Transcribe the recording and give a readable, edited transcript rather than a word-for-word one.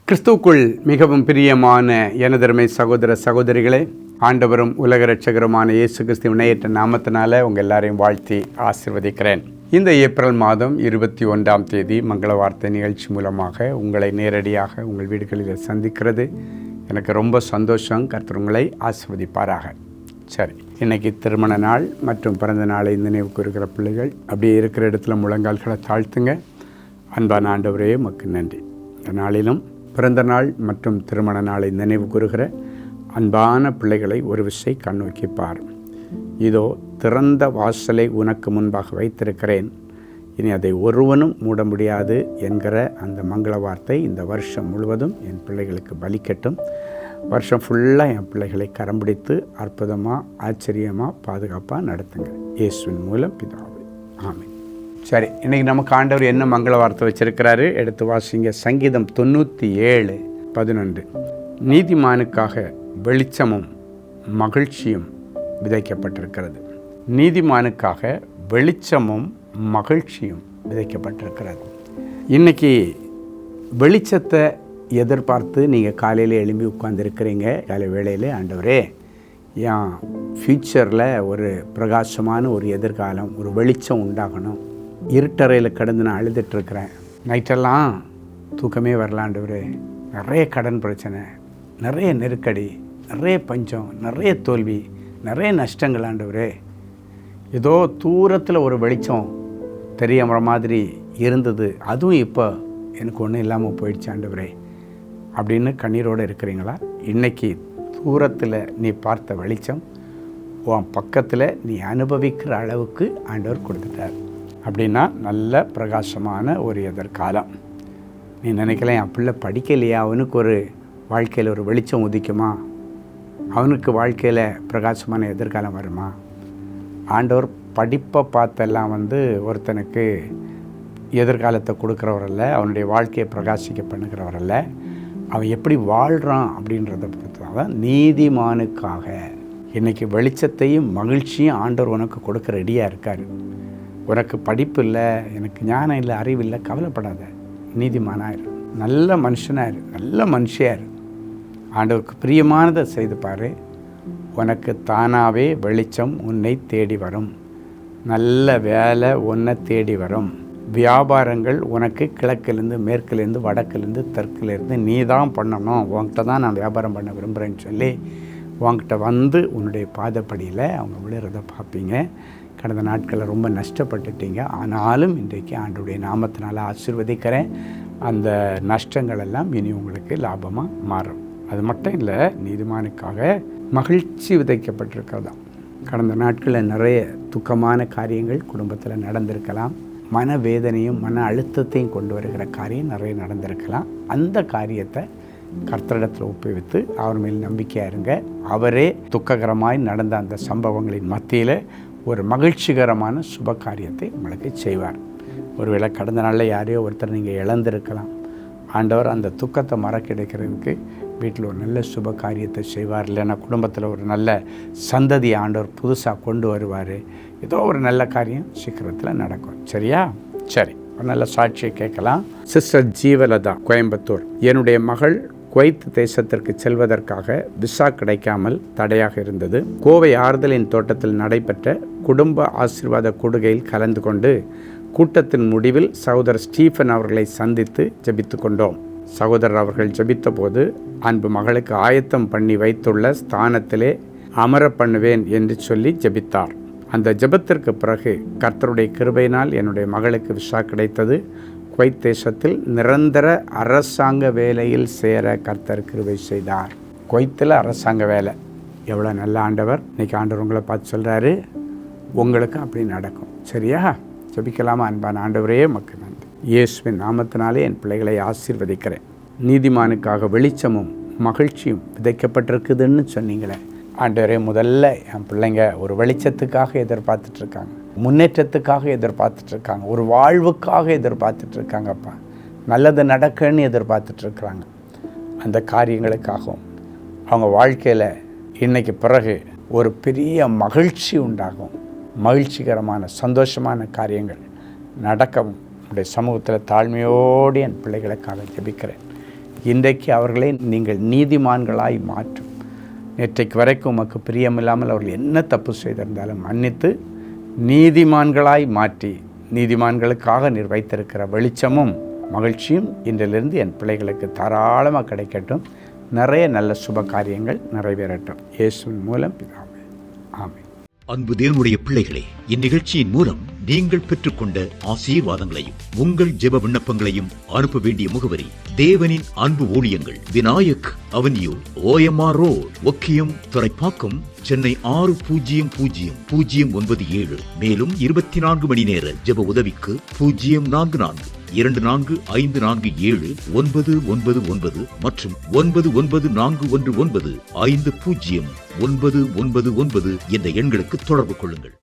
கிறிஸ்துவுக்குள் மிகவும் பிரியமான எனதருமை சகோதர சகோதரிகளே, ஆண்டவரும் உலக இரட்சகருமான இயேசு கிறிஸ்துவின் இணையற்ற நாமத்தினால உங்கள் எல்லாரையும் வாழ்த்தி ஆசீர்வதிக்கிறேன். இந்த ஏப்ரல் மாதம் 21ஆம் தேதி மங்கள வார்த்தை நிகழ்ச்சி மூலமாக உங்களை நேரடியாக உங்கள் வீடுகளில் சந்திக்கிறது எனக்கு ரொம்ப சந்தோஷம். கர்த்தர் உங்களை ஆசீர்வதிப்பாராக. சரி, இன்றைக்கி திருமண நாள் மற்றும் பிறந்த நாளை நினைவு கூறுகிற பிள்ளைகள் அப்படியே இருக்கிற இடத்துல முழங்கால்களை தாழ்த்துங்க. அன்பான ஆண்டவரே, உமக்கு நன்றி. இந்த நாளிலும் பிறந்த நாள் மற்றும் திருமண நாளை நினைவு கூறுகிற அன்பான பிள்ளைகளை ஒரு விசை கண்ணோக்கி பார். இதோ திறந்த வாசலை உனக்கு முன்பாக வைத்திருக்கிறேன், இனி அதை ஒருவனும் மூட முடியாது என்கிற அந்த மங்கள வார்த்தை இந்த வருஷம் முழுவதும் என் பிள்ளைகளுக்கு பலிக்கட்டும். வருஷம் ஃபுல்லாக என் பிள்ளைகளை கரம் பிடித்து அற்புதமாக ஆச்சரியமாக பாதுகாப்பாக நடத்துங்க. இயேசுவின் மூலம் பிதாவே, ஆமென். சரி, இன்றைக்கி நமக்கு ஆண்டவர் என்ன மங்கள வார்த்தை வச்சிருக்கிறாரு எடுத்து வாசிங்க. சங்கீதம் 97:11. நீதிமானுக்காக வெளிச்சமும் மகிழ்ச்சியும் விதைக்கப்பட்டிருக்கிறது. நீதிமானுக்காக வெளிச்சமும் மகிழ்ச்சியும் விதைக்கப்பட்டிருக்கிறது. இன்றைக்கி வெளிச்சத்தை எதிர்பார்த்து நீங்கள் காலையில் எழும்பி உட்கார்ந்துருக்கிறீங்க. காலை வேளையில் ஆண்டவரே, என் ஃப்யூச்சரில் ஒரு பிரகாசமான ஒரு எதிர்காலம், ஒரு வெளிச்சம் உண்டாகணும். இருட்டறையில் கடந்து நான் அழுதுட்டுருக்கிறேன். நைட்டெல்லாம் தூக்கமே வரலாண்டவரே. நிறைய கடன் பிரச்சனை, நிறைய நெருக்கடி, நிறைய பஞ்சம், நிறைய தோல்வி, நிறைய நஷ்டங்கள் ஆண்டவரே. ஏதோ தூரத்தில் ஒரு வெளிச்சம் தெரியற மாதிரி இருந்தது, அதுவும் இப்போ எனக்கு ஒன்றும் இல்லாமல் போயிடுச்சு ஆண்டவரே அப்படின்னு கண்ணீரோடு இருக்கிறீங்களா? இன்றைக்கி தூரத்தில் நீ பார்த்த வெளிச்சம் உன் பக்கத்தில் நீ அனுபவிக்கிற அளவுக்கு ஆண்டவர் கொடுத்துட்டார். அப்படின்னா நல்ல பிரகாசமான ஒரு எதிர்காலம். நீ நினைக்கலாம், என் பிள்ளை படிக்கலையா, அவனுக்கு ஒரு வாழ்க்கையில் ஒரு வெளிச்சம் உதிக்குமா, அவனுக்கு வாழ்க்கையில் பிரகாசமான எதிர்காலம் வருமா? ஆண்டவர் படிப்பை பார்த்தெல்லாம் ஒருத்தனுக்கு எதிர்காலத்தை கொடுக்குறவரல்ல, அவனுடைய வாழ்க்கையை பிரகாசிக்க பண்ணுகிறவரல்ல. அவன் எப்படி வாழ்கிறான் அப்படின்றத பொறுத்து தான். நீதிமானுக்காக இன்றைக்கி வெளிச்சத்தையும் மகிழ்ச்சியும் ஆண்டவர் உனக்கு கொடுக்க ரெடியாக இருக்கார். உனக்கு படிப்பு இல்லை, எனக்கு ஞானம் இல்லை, அறிவு இல்லை, கவலைப்படாத. நீதிமானாயிரு, நல்ல மனுஷனாயிரு, நல்ல மனுஷியார். ஆண்டவருக்கு பிரியமானதை செய்து பாரு. உனக்கு தானாகவே வெளிச்சம் உன்னை தேடி வரும். நல்ல வேலை உன்னை தேடி வரும். வியாபாரங்கள் உனக்கு கிழக்கிலேருந்து மேற்குலேருந்து வடக்குலேருந்து தெற்குலேருந்து நீ தான் பண்ணணும், உன்கிட்ட தான் நான் வியாபாரம் பண்ண விரும்புகிறேன்னு சொல்லி உன்கிட்ட உன்னுடைய பாதப்படியில் அவங்க விழுறதை பார்ப்பீங்க. கடந்த நாட்களில் ரொம்ப நஷ்டப்பட்டுட்டீங்க, ஆனாலும் இன்றைக்கு ஆண்டவருடைய நாமத்தினால் ஆசீர்வதிக்கிறேன். அந்த நஷ்டங்கள் எல்லாம் இனி உங்களுக்கு லாபமாக மாறும். அது மட்டும் இல்லை, நீதிமானுக்காக மகிழ்ச்சி விதைக்கப்பட்டிருக்கிறதாம். கடந்த நாட்களில் நிறைய துக்கமான காரியங்கள் குடும்பத்தில் நடந்திருக்கலாம். மனவேதனையும் மன அழுத்தத்தையும் கொண்டு வருகிற காரியம் நிறைய நடந்திருக்கலாம். அந்த காரியத்தை கர்த்தரிடத்தில் ஒப்புவித்து அவர் மேல் நம்பிக்கையாக இருங்க. அவரே துக்ககரமாய் நடந்த அந்த சம்பவங்களின் மத்தியில் ஒரு மகிழ்ச்சிகரமான சுப காரியத்தை உங்களுக்கு செய்வார். ஒருவேளை கடந்த நாளில் யாரையோ ஒருத்தர் நீங்கள் இழந்திருக்கலாம். ஆண்டவர் அந்த துக்கத்தை மறக்கடிக்கிறதுக்கு வீட்டில் ஒரு நல்ல சுப காரியத்தை செய்வார். இல்லைன்னா குடும்பத்தில் ஒரு நல்ல சந்ததி ஆண்டவர் புதுசாக கொண்டு வருவார். ஏதோ ஒரு நல்ல காரியம் சீக்கிரத்தில் நடக்கும். சரியா? சரி, ஒரு நல்ல சாட்சியை கேட்கலாம். சிஸ்டர் ஜீவலதா, கோயம்புத்தூர். என்னுடைய மகள் குவைத் தேசத்திற்கு செல்வதற்காக விசா கிடைக்காமல் தடையாக இருந்தது. கோவை ஆறுதலின் தோட்டத்தில் நடைபெற்ற குடும்ப ஆசீர்வாத கூடுகையில் கலந்து கொண்டு கூட்டத்தின் முடிவில் சகோதரர் ஸ்டீஃபன் அவர்களை சந்தித்து ஜெபித்து கொண்டோம். சகோதரர் அவர்கள் ஜெபித்த போது, அன்பு மகளுக்கு ஆயத்தம் பண்ணி வைத்துள்ள ஸ்தானத்திலே அமர பண்ணுவேன் என்று சொல்லி ஜெபித்தார். அந்த ஜெபத்திற்கு பிறகு கர்த்தருடைய கிருபையினால் என்னுடைய மகளுக்கு விசா கிடைத்தது. குவைத் தேசத்தில் நிரந்தர அரசாங்க வேலையில் சேர கர்த்தர் கிருபை செய்தார். குவைத்தில் அரசாங்க வேலை, எவ்வளோ நல்ல ஆண்டவர். இன்றைக்கி ஆண்டவர் உங்களை பார்த்து சொல்கிறாரு, உங்களுக்கு அப்படி நடக்கும். சரியா? ஜெபிக்கலாமா? அன்பான ஆண்டவரே, மக்கள் நன்றி. இயேசுவின் நாமத்தினாலே என் பிள்ளைகளை ஆசீர்வதிக்கிறேன். நீதிமானுக்காக வெளிச்சமும் மகிழ்ச்சியும் விதைக்கப்பட்டிருக்குதுன்னு சொன்னீங்களே ஆண்டவரே, முதல்ல என் பிள்ளைங்க ஒரு வெளிச்சத்துக்காக எதிர்பார்த்துட்ருக்காங்க, முன்னேற்றத்துக்காக எதிர்பார்த்துட்ருக்காங்க, ஒரு வாழ்வுக்காக எதிர்பார்த்துட்ருக்காங்கப்பா. நல்லது நடக்குன்னு எதிர்பார்த்துட்ருக்குறாங்க. அந்த காரியங்களுக்காகவும் அவங்க வாழ்க்கையில் இன்றைக்கு பிறகு ஒரு பெரிய மகிழ்ச்சி உண்டாகும். மகிழ்ச்சிகரமான சந்தோஷமான காரியங்கள் நடக்கவும் உடைய சமூகத்தில் தாழ்மையோடு என் பிள்ளைகளுக்காக ஜெபிக்கிறேன். இன்றைக்கு அவர்களை நீங்கள் நீதிமான்களாய் மாற்றும். நேற்றைக்கு வரைக்கும் உமக்கு பிரியமில்லாமல் அவர்கள் என்ன தப்பு செய்திருந்தாலும் மன்னித்து நீதிமான்களாய் மாற்றி, நீதிமான்களுக்காக நீர் வைத்திருக்கிற வெளிச்சமும் மகிழ்ச்சியும் இன்றிலிருந்து என் பிள்ளைகளுக்கு தாராளமாக கிடைக்கட்டும். நிறைய நல்ல சுப காரியங்கள் நிறைவேறட்டும். இயேசுவின் மூலம் பிதாவே, ஆமென். அன்பு தேவனுடைய பிள்ளைகளே, இந்நிகழ்ச்சியின் மூலம் நீங்கள் பெற்றுக்கொண்ட ஆசீர்வாதங்களையும் உங்கள் ஜெப விண்ணப்பங்களையும் அனுப்ப வேண்டிய முகவரி: தேவனின் அன்பு ஊழியங்கள், Vinayak avenue, OMR road, Okkiyam, Thoraipakkam, Chennai 600097. மேலும் 24 மணி நேர ஜெப உதவிக்கு 044-547-999 மற்றும் 9941150999 என்ற எண்களுக்கு தொடர்பு கொள்ளுங்கள்.